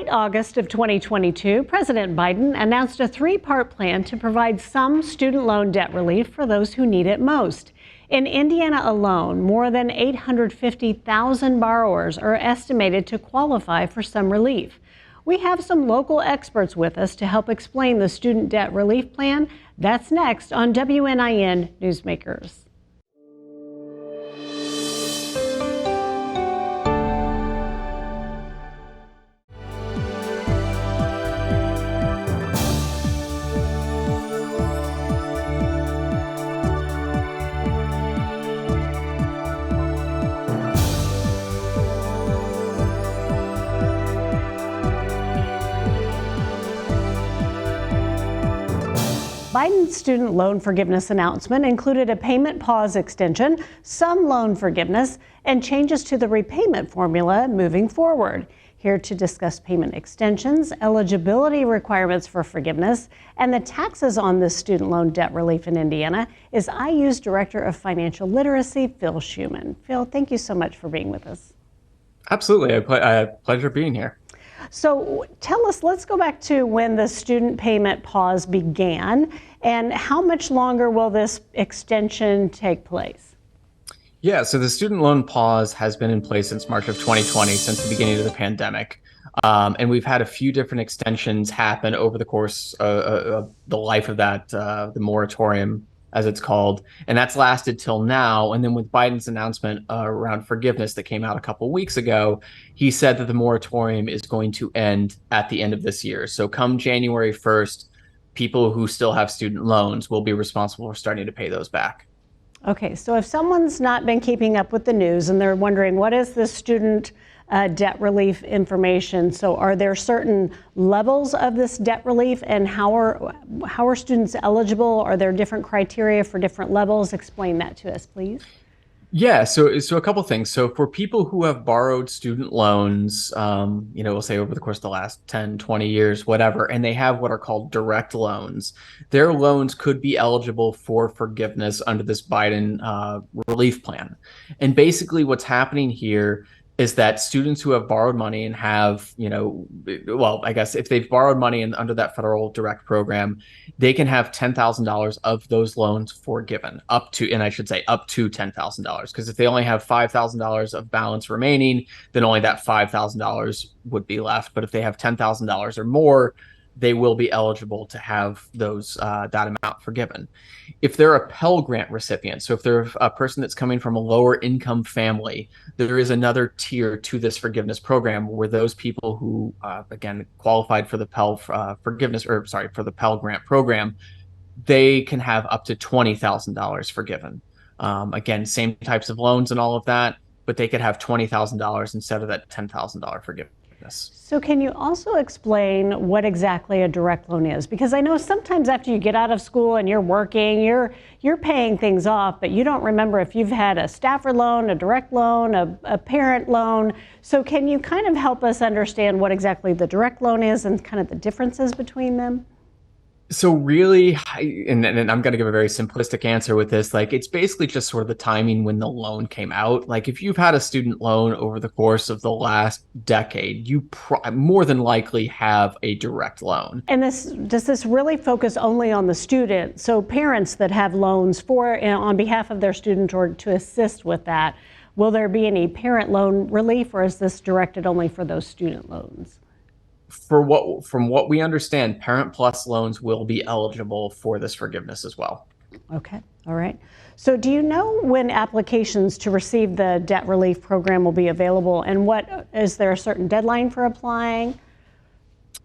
late August of 2022, President Biden announced a three-part plan to provide some student loan debt relief for those who need it most. In Indiana alone, more than 850,000 borrowers are estimated to qualify for some relief. We have some local experts with us to help explain the student debt relief plan. That's next on WNIN Newsmakers. Biden's student loan forgiveness announcement included a payment pause extension, some loan forgiveness, and changes to the repayment formula moving forward. Here to discuss payment extensions, eligibility requirements for forgiveness, and the taxes on this student loan debt relief in Indiana is IU's Director of Financial Literacy, Phil Schuman. Phil, thank you so much for being with us. Absolutely. A pleasure being here. So tell us, let's go back to when the student payment pause began, and how much longer will this extension take place? Yeah, so the student loan pause has been in place since March of 2020, since the beginning of the pandemic. And we've had a few different extensions happen over the course of the life of that, the moratorium, as it's called, and that's lasted till now. And then with Biden's announcement around forgiveness that came out a couple of weeks ago, he said that the moratorium is going to end at the end of this year. So come January 1st, people who still have student loans will be responsible for starting to pay those back. Okay, so if someone's not been keeping up with the news and they're wondering, what is this student debt relief information? So are there certain levels of this debt relief, and how are students eligible? Are there different criteria for different levels? Explain that to us, please. Yeah, so a couple things. So for people who have borrowed student loans, we'll say over the course of the last 10, 20 years, whatever, and they have what are called direct loans, their loans could be eligible for forgiveness under this Biden relief plan. And basically what's happening here is that students who have borrowed money and have, I guess if they've borrowed money under that federal direct program, they can have $10,000 of those loans forgiven up to $10,000. Because if they only have $5,000 of balance remaining, then only that $5,000 would be left. But if they have $10,000 or more, they will be eligible to have those that amount forgiven. If they're a Pell Grant recipient, so if they're a person that's coming from a lower income family, there is another tier to this forgiveness program where those people who, again, qualified for the Pell for the Pell Grant program, they can have up to $20,000 forgiven. Again, same types of loans and all of that, but they could have $20,000 instead of that $10,000 forgiveness. So can you also explain what exactly a direct loan is? Because I know sometimes after you get out of school and you're working, you're paying things off, but you don't remember if you've had a Stafford loan, a direct loan, a parent loan. So can you kind of help us understand what exactly the direct loan is and kind of the differences between them? So really, and I'm going to give a very simplistic answer with this, like it's basically just sort of the timing when the loan came out. Like if you've had a student loan over the course of the last decade, you more than likely have a direct loan. And does this really focus only on the student? So parents that have loans on behalf of their student or to assist with that, will there be any parent loan relief, or is this directed only for those student loans? From what we understand, Parent Plus loans will be eligible for this forgiveness as well. Okay, all right. So do you know when applications to receive the debt relief program will be available, and is there a certain deadline for applying?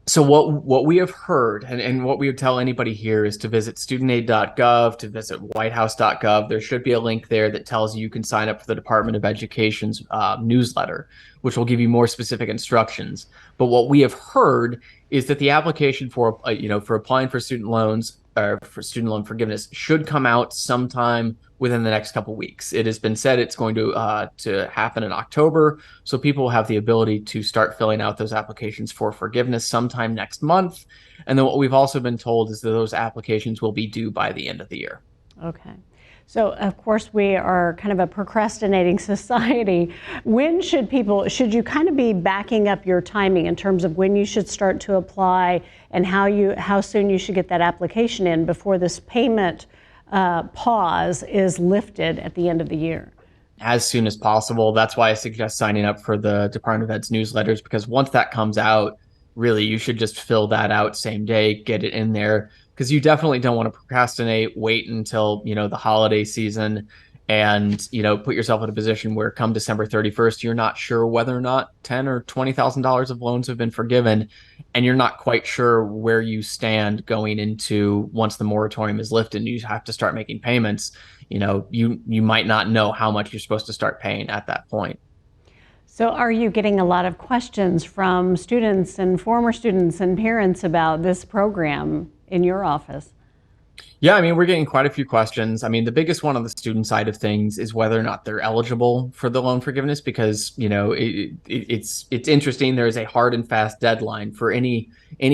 So what we have heard, and what we would tell anybody here, is to visit studentaid.gov, to visit whitehouse.gov. There should be a link there that tells you can sign up for the Department of Education's newsletter, which will give you more specific instructions. But what we have heard is that the application for applying for student loans or for student loan forgiveness should come out sometime within the next couple of weeks. It has been said it's going to happen in October, so people will have the ability to start filling out those applications for forgiveness sometime next month. And then what we've also been told is that those applications will be due by the end of the year. Okay. So, of course, we are kind of a procrastinating society. When should you kind of be backing up your timing in terms of when you should start to apply and how soon you should get that application in before this payment pause is lifted at the end of the year? As soon as possible. That's why I suggest signing up for the Department of Ed's newsletters, because once that comes out, really you should just fill that out same day, get it in there, because you definitely don't want to procrastinate, wait until, the holiday season and, put yourself in a position where come December 31st, you're not sure whether or not $10,000 or $20,000 of loans have been forgiven, and you're not quite sure where you stand going into once the moratorium is lifted and you have to start making payments. You might not know how much you're supposed to start paying at that point. So are you getting a lot of questions from students and former students and parents about this program in your office? Yeah, I mean, we're getting quite a few questions. I mean, the biggest one on the student side of things is whether or not they're eligible for the loan forgiveness, because, it's interesting. There is a hard and fast deadline for any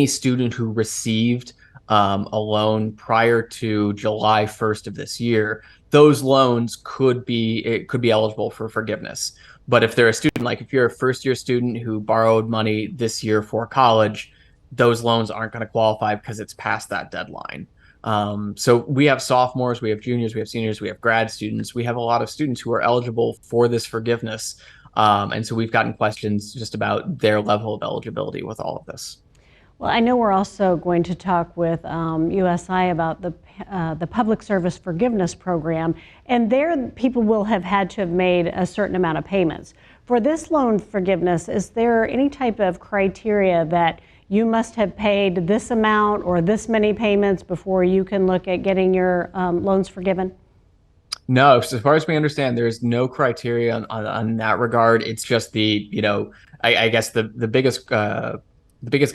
student who received a loan prior to July 1st of this year. Those loans could be eligible for forgiveness. But if they're a student, like if you're a first year student who borrowed money this year for college, those loans aren't going to qualify because it's past that deadline. So we have sophomores, we have juniors, we have seniors, we have grad students. We have a lot of students who are eligible for this forgiveness. And so we've gotten questions just about their level of eligibility with all of this. Well, I know we're also going to talk with USI about the Public Service Forgiveness Program, and there people will have had to have made a certain amount of payments. For this loan forgiveness, is there any type of criteria that you must have paid this amount or this many payments before you can look at getting your loans forgiven? No, so as far as we understand, there's no criteria on that regard. It's just I guess the biggest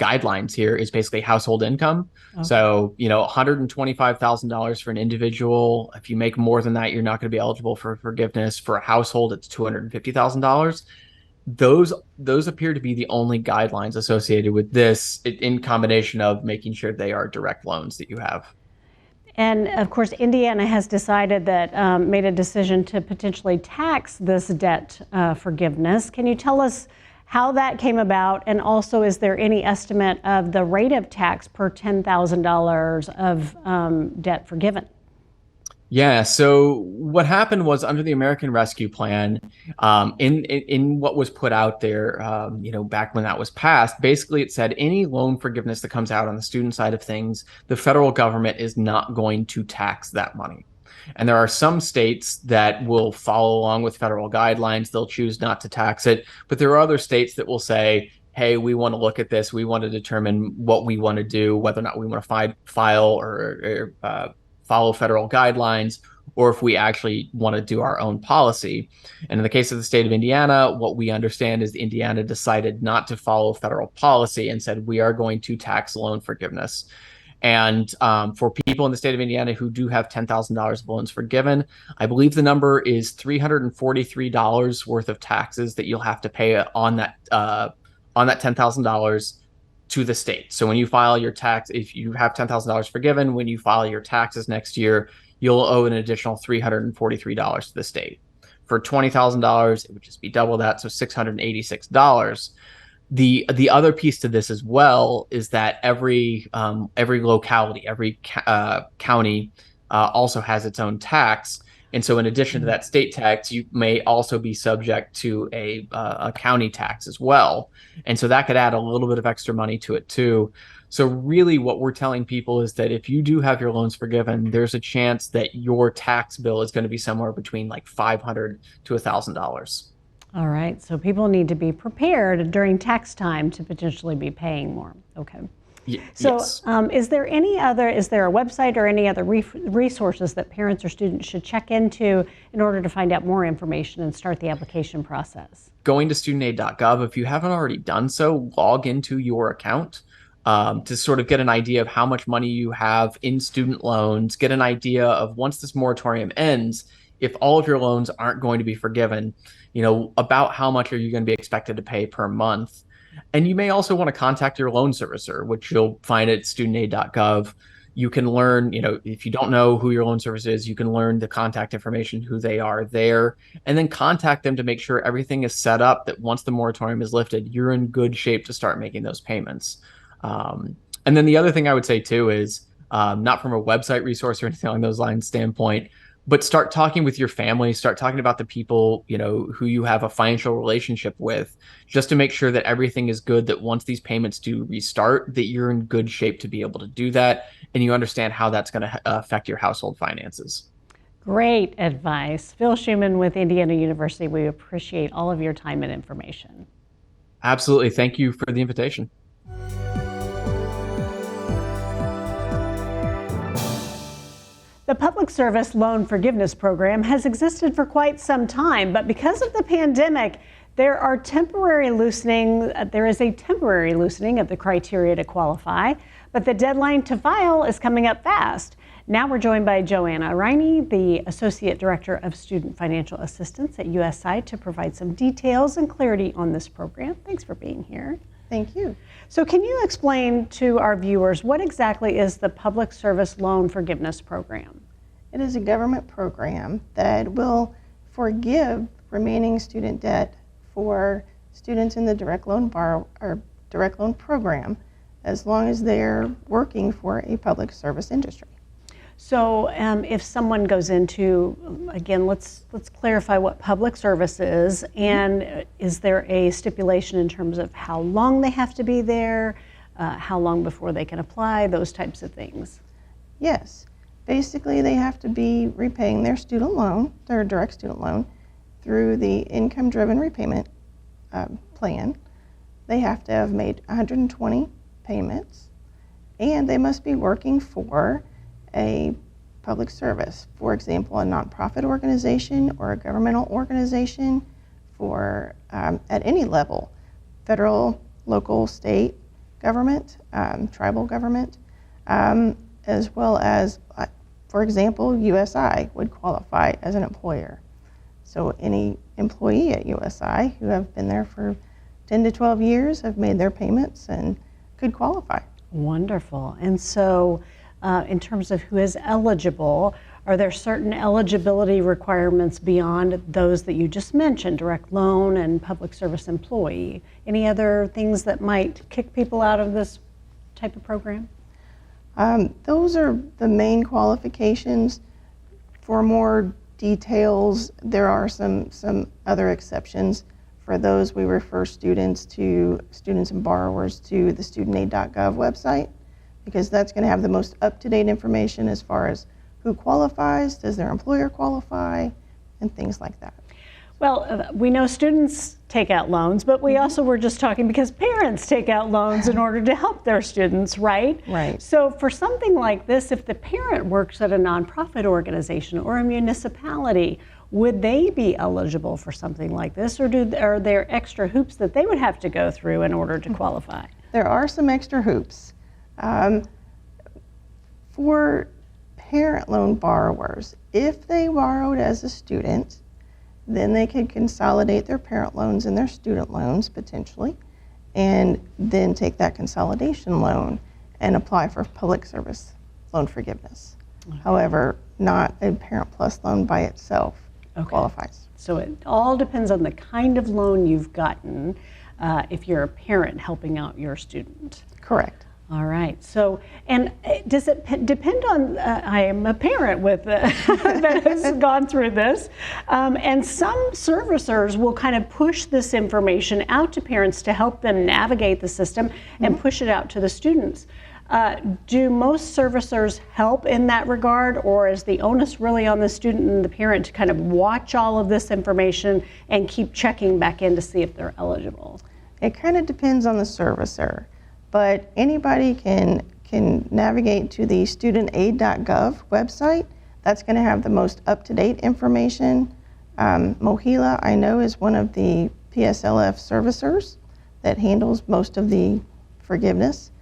guidelines here is basically household income. Okay. So, $125,000 for an individual. If you make more than that, you're not going to be eligible for forgiveness. For a household, it's $250,000. Those appear to be the only guidelines associated with this, in combination of making sure they are direct loans that you have. And of course, Indiana has decided that made a decision to potentially tax this debt forgiveness. Can you tell us how that came about? And also, is there any estimate of the rate of tax per $10,000 of debt forgiven? Yeah, so what happened was, under the American Rescue Plan, in what was put out there, back when that was passed, basically it said any loan forgiveness that comes out on the student side of things, the federal government is not going to tax that money. And there are some states that will follow along with federal guidelines. They'll choose not to tax it. But there are other states that will say, hey, we want to look at this. We want to determine what we want to do, whether or not we want to file or follow federal guidelines, or if we actually want to do our own policy. And in the case of the state of Indiana, what we understand is Indiana decided not to follow federal policy and said, we are going to tax loan forgiveness. And for people in the state of Indiana who do have $10,000 of loans forgiven, I believe the number is $343 worth of taxes that you'll have to pay on that $10,000 to the state. So when you file your tax, if you have $10,000 forgiven, when you file your taxes next year, you'll owe an additional $343 to the state. For $20,000, it would just be double that, so $686. The other piece to this as well is that every locality, every county also has its own tax. And so in addition to that state tax, you may also be subject to a county tax as well. And so that could add a little bit of extra money to it too. So really what we're telling people is that if you do have your loans forgiven, there's a chance that your tax bill is going to be somewhere between like $500 to $1,000. All right, so people need to be prepared during tax time to potentially be paying more. Okay. So yes. Is there a website or any other resources that parents or students should check into in order to find out more information and start the application process? Going to studentaid.gov, if you haven't already done so, log into your account to sort of get an idea of how much money you have in student loans, get an idea of, once this moratorium ends, if all of your loans aren't going to be forgiven, about how much are you going to be expected to pay per month. And you may also want to contact your loan servicer, which you'll find at studentaid.gov. You can learn, if you don't know who your loan servicer is, you can learn the contact information, who they are there, and then contact them to make sure everything is set up that once the moratorium is lifted, you're in good shape to start making those payments. And then the other thing I would say too is not from a website resource or anything along those lines standpoint, but start talking with your family, start talking about the people, who you have a financial relationship with, just to make sure that everything is good, that once these payments do restart, that you're in good shape to be able to do that, and you understand how that's going to affect your household finances. Great advice. Phil Schuman with Indiana University, we appreciate all of your time and information. Absolutely. Thank you for the invitation. The Public Service Loan Forgiveness Program has existed for quite some time, but because of the pandemic, there is a temporary loosening of the criteria to qualify, but the deadline to file is coming up fast. Now we're joined by Joanna Riney, the Associate Director of Student Financial Assistance at USI, to provide some details and clarity on this program. Thanks for being here. Thank you. So can you explain to our viewers what exactly is the Public Service Loan Forgiveness Program? It is a government program that will forgive remaining student debt for students in the direct loan program as long as they're working for a public service industry. So if someone goes into, again, let's clarify what public service is, and is there a stipulation in terms of how long they have to be there, how long before they can apply, those types of things? Yes. Basically, they have to be repaying their student loan, their direct student loan, through the income-driven repayment plan. They have to have made 120 payments, and they must be working for a public service, for example, a nonprofit organization or a governmental organization for at any level, federal, local, state government, tribal government, as well as, for example, USI would qualify as an employer. So any employee at USI who have been there for 10 to 12 years have made their payments and could qualify. Wonderful. And so in terms of who is eligible, are there certain eligibility requirements beyond those that you just mentioned, direct loan and public service employee? Any other things that might kick people out of this type of program? Those are the main qualifications. For more details, there are some other exceptions. For those, we refer students and borrowers to the studentaid.gov website, because that's going to have the most up-to-date information as far as who qualifies, does their employer qualify, and things like that. Well, we know students take out loans, but we also were just talking because parents take out loans in order to help their students, right? Right. So for something like this, if the parent works at a nonprofit organization or a municipality, would they be eligible for something like this, or are there extra hoops that they would have to go through in order to qualify? There are some extra hoops. For parent loan borrowers, if they borrowed as a student, then they could consolidate their parent loans and their student loans potentially, and then take that consolidation loan and apply for public service loan forgiveness. Okay. However, not a Parent Plus loan by itself qualifies. So it all depends on the kind of loan you've gotten if you're a parent helping out your student. Correct. All right. So, and does it depend on, I am a parent with that has gone through this, and some servicers will kind of push this information out to parents to help them navigate the system and push it out to the students. Do most servicers help in that regard, or is the onus really on the student and the parent to kind of watch all of this information and keep checking back in to see if they're eligible? It kind of depends on the servicer. But anybody can navigate to the studentaid.gov website. That's going to have the most up-to-date information. MOHELA, I know, is one of the PSLF servicers that handles most of the forgiveness.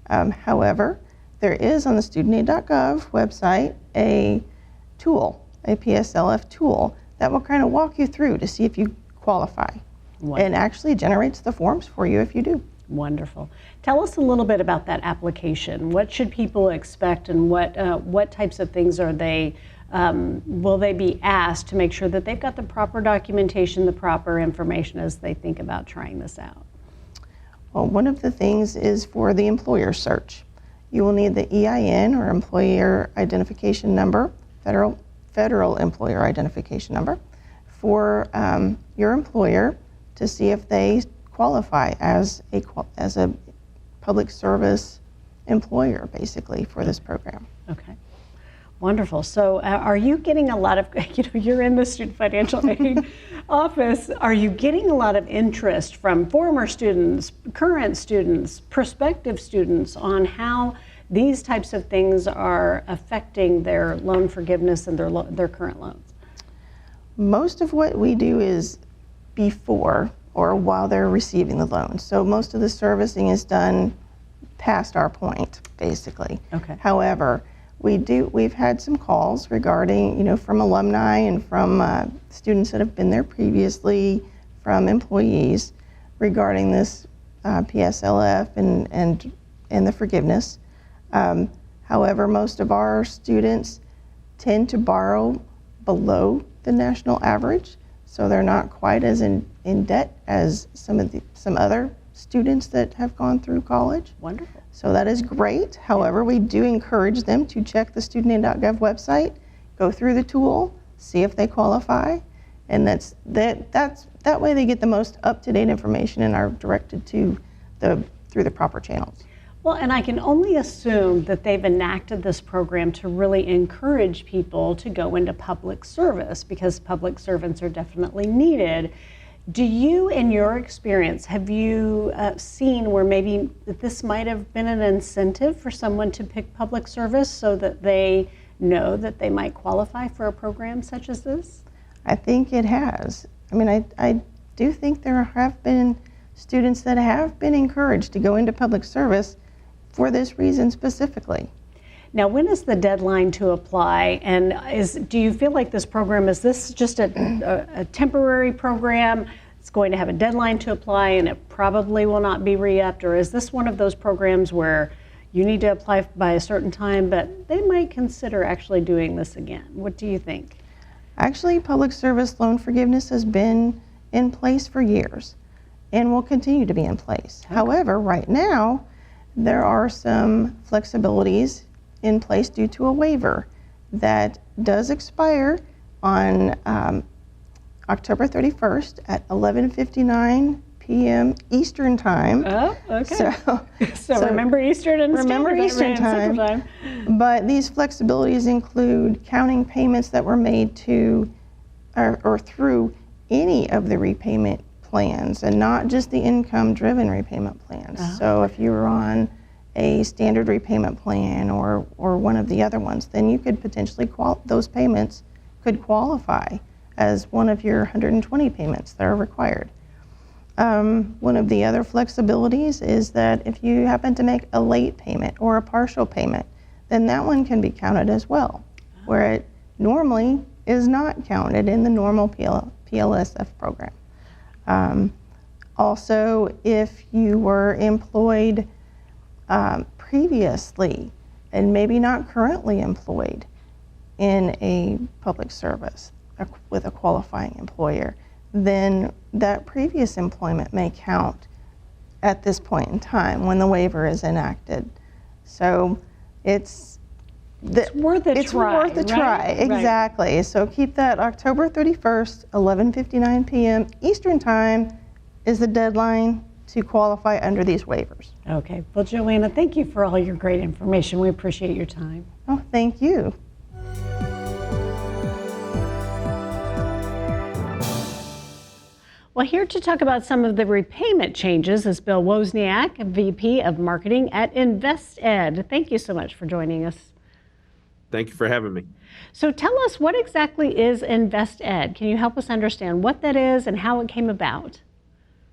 However, there is on the studentaid.gov website a tool, a PSLF tool, that will kind of walk you through to see if you qualify. And actually generates the forms for you if you do. Wonderful. Tell us a little bit about that application. What should people expect, and what types of things are they will they be asked to make sure that they've got the proper documentation, the proper information as they think about trying this out? Well, one of the things is for the employer search. You will need the EIN, or Employer Identification Number, federal Employer Identification Number, for your employer to see if they qualify as a public service employer, basically, for this program. Okay. Wonderful. So are you getting a lot of, you're in the student financial aid office, are you getting a lot of interest from former students, current students, prospective students on how these types of things are affecting their loan forgiveness and their current loans? Most of what we do is before or while they're receiving the loan. So most of the servicing is done past our point, basically. Okay. However, we've had some calls regarding, from alumni and from students that have been there previously, from employees regarding this PSLF and the forgiveness. However, most of our students tend to borrow below the national average, so they're not quite as in debt as some other students that have gone through college. Wonderful. So that is great. However, we do encourage them to check the studentaid.gov website, go through the tool, see if they qualify, and that way they get the most up-to-date information and are directed to through the proper channels. Well, and I can only assume that they've enacted this program to really encourage people to go into public service, because public servants are definitely needed. Do you, in your experience, have you seen where maybe this might have been an incentive for someone to pick public service so that they know that they might qualify for a program such as this? I think it has. I mean, I do think there have been students that have been encouraged to go into public service for this reason specifically. Now, when is the deadline to apply? And do you feel like this program, is this just a temporary program? It's going to have a deadline to apply and it probably will not be re-upped? Or is this one of those programs where you need to apply by a certain time, but they might consider actually doing this again? What do you think? Actually, public service loan forgiveness has been in place for years and will continue to be in place. Okay. However, right now, there are some flexibilities in place due to a waiver that does expire on October 31st at 11:59 p.m. Eastern Time. Oh, okay. So remember Eastern and remember Eastern time. But these flexibilities include counting payments that were made to or through any of the repayment plans, and not just the income-driven repayment plans. Oh. So if you were on a standard repayment plan or one of the other ones, then you could potentially those payments could qualify as one of your 120 payments that are required. One of the other flexibilities is that if you happen to make a late payment or a partial payment, then that one can be counted as well, where it normally is not counted in the normal PLSF program. Also, if you were employed previously and maybe not currently employed in a public service with a qualifying employer, then that previous employment may count at this point in time when the waiver is enacted. So it's worth a try. It's worth a try, right? Exactly. Right. So keep that October 31st, 11:59 p.m. Eastern Time is the deadline to qualify under these waivers. Okay. Well, Joanna, thank you for all your great information. We appreciate your time. Oh, thank you. Well, here to talk about some of the repayment changes is Bill Wozniak, VP of Marketing at InvestEd. Thank you so much for joining us. Thank you for having me. So tell us, what exactly is InvestEd? Can you help us understand what that is and how it came about?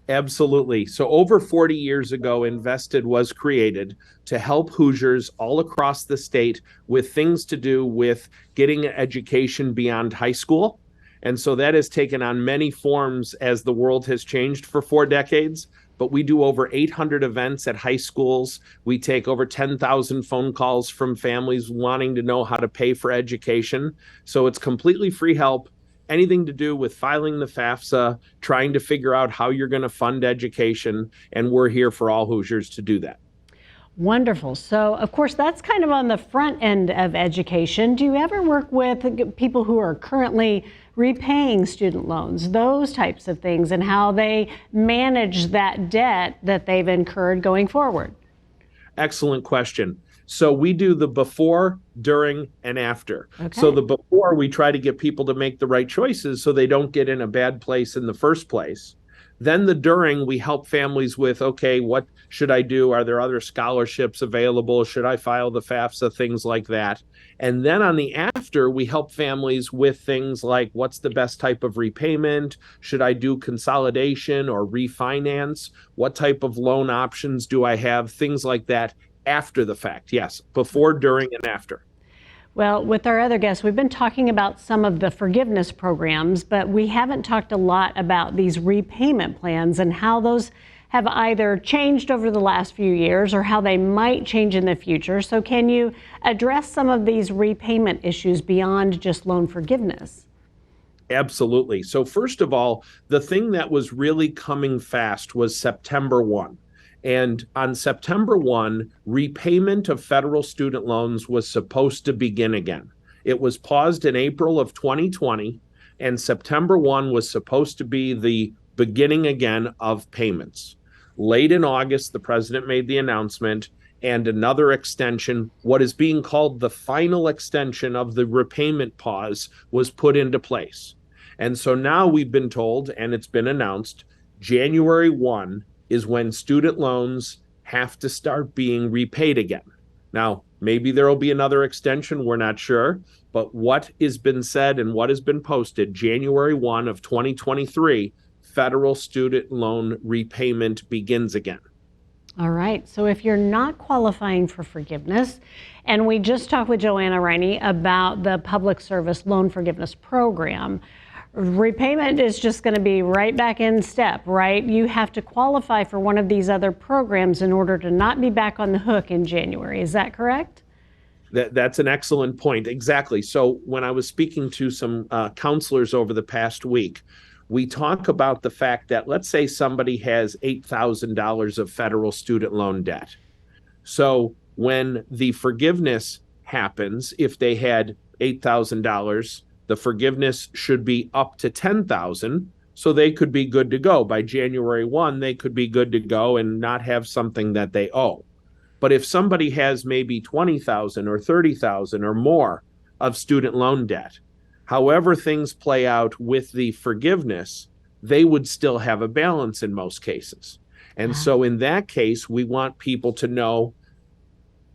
Absolutely. So over 40 years ago, InvestEd was created to help Hoosiers all across the state with things to do with getting an education beyond high school. And so that has taken on many forms as the world has changed for 4 decades. but we do over 800 events at high schools. We take over 10,000 phone calls from families wanting to know how to pay for education. So it's completely free help. Anything to do with filing the FAFSA, trying to figure out how you're going to fund education, and we're here for all Hoosiers to do that. Wonderful. So, of course, that's kind of on the front end of education. Do you ever work with people who are currently repaying student loans, those types of things, and how they manage that debt that they've incurred going forward? Excellent question. So we do the before, during, and after. Okay. So the before, we try to get people to make the right choices so they don't get in a bad place in the first place. Then the during, we help families with, okay, what should I do? Are there other scholarships available? Should I file the FAFSA? Things like that. And then on the after, we help families with things like, what's the best type of repayment? Should I do consolidation or refinance? What type of loan options do I have? Things like that after the fact. Yes, before, during, and after. Well, with our other guests, we've been talking about some of the forgiveness programs, but we haven't talked a lot about these repayment plans and how those have either changed over the last few years or how they might change in the future. So can you address some of these repayment issues beyond just loan forgiveness? Absolutely. So first of all, the thing that was really coming fast was September 1. And on September 1, repayment of federal student loans was supposed to begin again. It was paused in April of 2020, and September 1 was supposed to be the beginning again of payments. Late in August, the president made the announcement, and another extension, what is being called the final extension of the repayment pause, was put into place. And so now we've been told, and it's been announced, January 1 is when student loans have to start being repaid again. Now, maybe there will be another extension, we're not sure, but what has been said and what has been posted, January 1 of 2023, federal student loan repayment begins again. All right, so if you're not qualifying for forgiveness, and we just talked with Joanna Riney about the Public Service Loan Forgiveness Program, repayment is just going to be right back in step, right? You have to qualify for one of these other programs in order to not be back on the hook in January. Is that correct? That's an excellent point. Exactly. So when I was speaking to some counselors over the past week, we talk about the fact that let's say somebody has $8,000 of federal student loan debt. So when the forgiveness happens, if they had $8,000, the forgiveness should be up to $10,000, so they could be good to go. By January 1, they could be good to go and not have something that they owe. But if somebody has maybe $20,000 or $30,000 or more of student loan debt, however things play out with the forgiveness, they would still have a balance in most cases. And so in that case, we want people to know,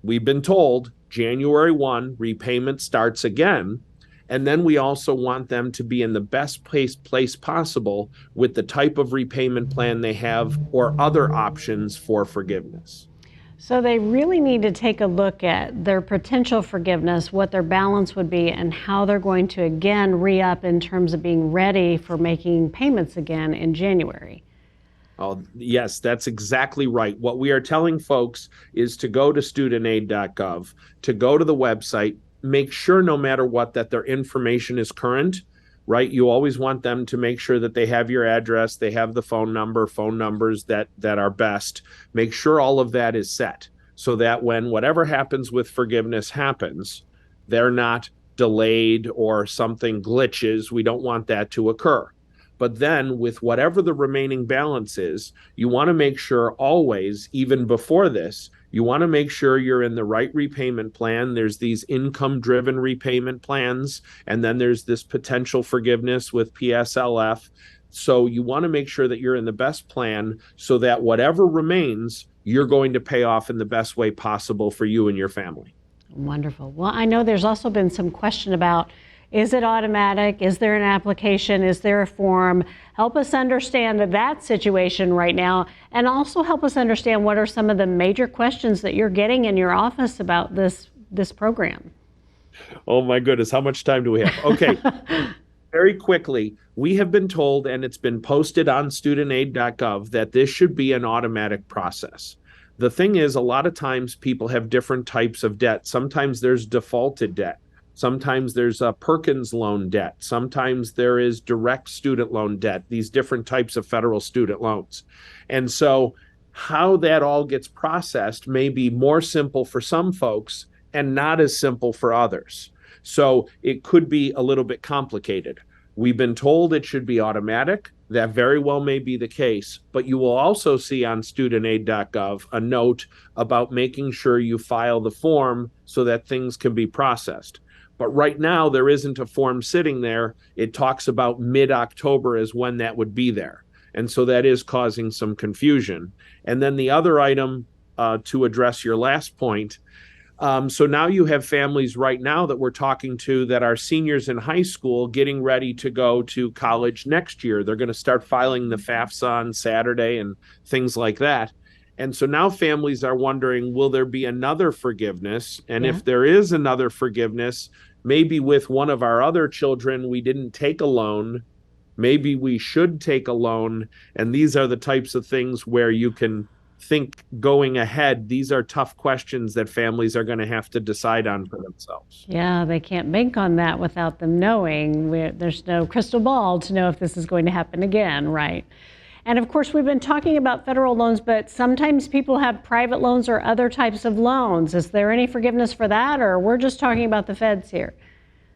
we've been told January 1, repayment starts again. And then we also want them to be in the best place possible with the type of repayment plan they have or other options for forgiveness. So they really need to take a look at their potential forgiveness, what their balance would be, and how they're going to again re-up in terms of being ready for making payments again in January. Oh, yes, that's exactly right. What we are telling folks is to go to studentaid.gov, to go to the website, make sure no matter what that their information is current, right? You always want them to make sure that they have your address, they have the phone numbers that are best. Make sure all of that is set so that when whatever happens with forgiveness happens, they're not delayed or something glitches. We don't want that to occur. But then with whatever the remaining balance is, you want to make sure always, even before this, you want to make sure you're in the right repayment plan. There's these income-driven repayment plans, and then there's this potential forgiveness with PSLF. So you want to make sure that you're in the best plan so that whatever remains, you're going to pay off in the best way possible for you and your family. Wonderful. Well, I know there's also been some question about, is it automatic? Is there an application? Is there a form? Help us understand that situation right now, and also help us understand what are some of the major questions that you're getting in your office about this program. Oh my goodness, how much time do we have? Okay. very quickly, we have been told, and it's been posted on studentaid.gov, that this should be an automatic process. The thing is, a lot of times people have different types of debt. Sometimes there's defaulted debt. Sometimes there's a Perkins loan debt. Sometimes there is direct student loan debt, these different types of federal student loans. And so how that all gets processed may be more simple for some folks and not as simple for others. So it could be a little bit complicated. We've been told it should be automatic. That very well may be the case, but you will also see on studentaid.gov a note about making sure you file the form so that things can be processed. But right now, there isn't a form sitting there. It talks about mid-October as when that would be there. And so that is causing some confusion. And then the other item to address your last point, so now you have families right now that we're talking to that are seniors in high school getting ready to go to college next year. They're going to start filing the FAFSA on Saturday and things like that. And so now families are wondering, will there be another forgiveness? And if there is another forgiveness, maybe with one of our other children, we didn't take a loan. Maybe we should take a loan. And these are the types of things where you can think going ahead. These are tough questions that families are going to have to decide on for themselves. Yeah, they can't bank on that without them knowing. There's no crystal ball to know if this is going to happen again, right? And of course, we've been talking about federal loans, but sometimes people have private loans or other types of loans. Is there any forgiveness for that, or we're just talking about the feds here?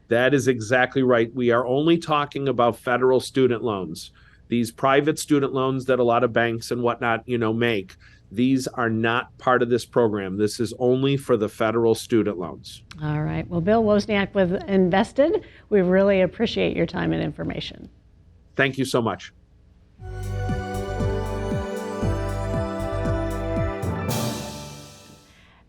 That is exactly right. We are only talking about federal student loans. These private student loans that a lot of banks and whatnot, make, these are not part of this program. This is only for the federal student loans. All right. Well, Bill Wozniak with Invested, we really appreciate your time and information. Thank you so much.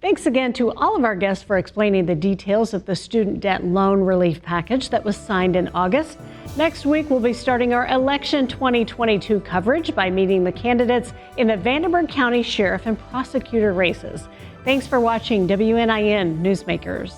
Thanks again to all of our guests for explaining the details of the student debt loan relief package that was signed in August. Next week, we'll be starting our election 2022 coverage by meeting the candidates in the Vanderburgh County Sheriff and Prosecutor races. Thanks for watching WNIN Newsmakers.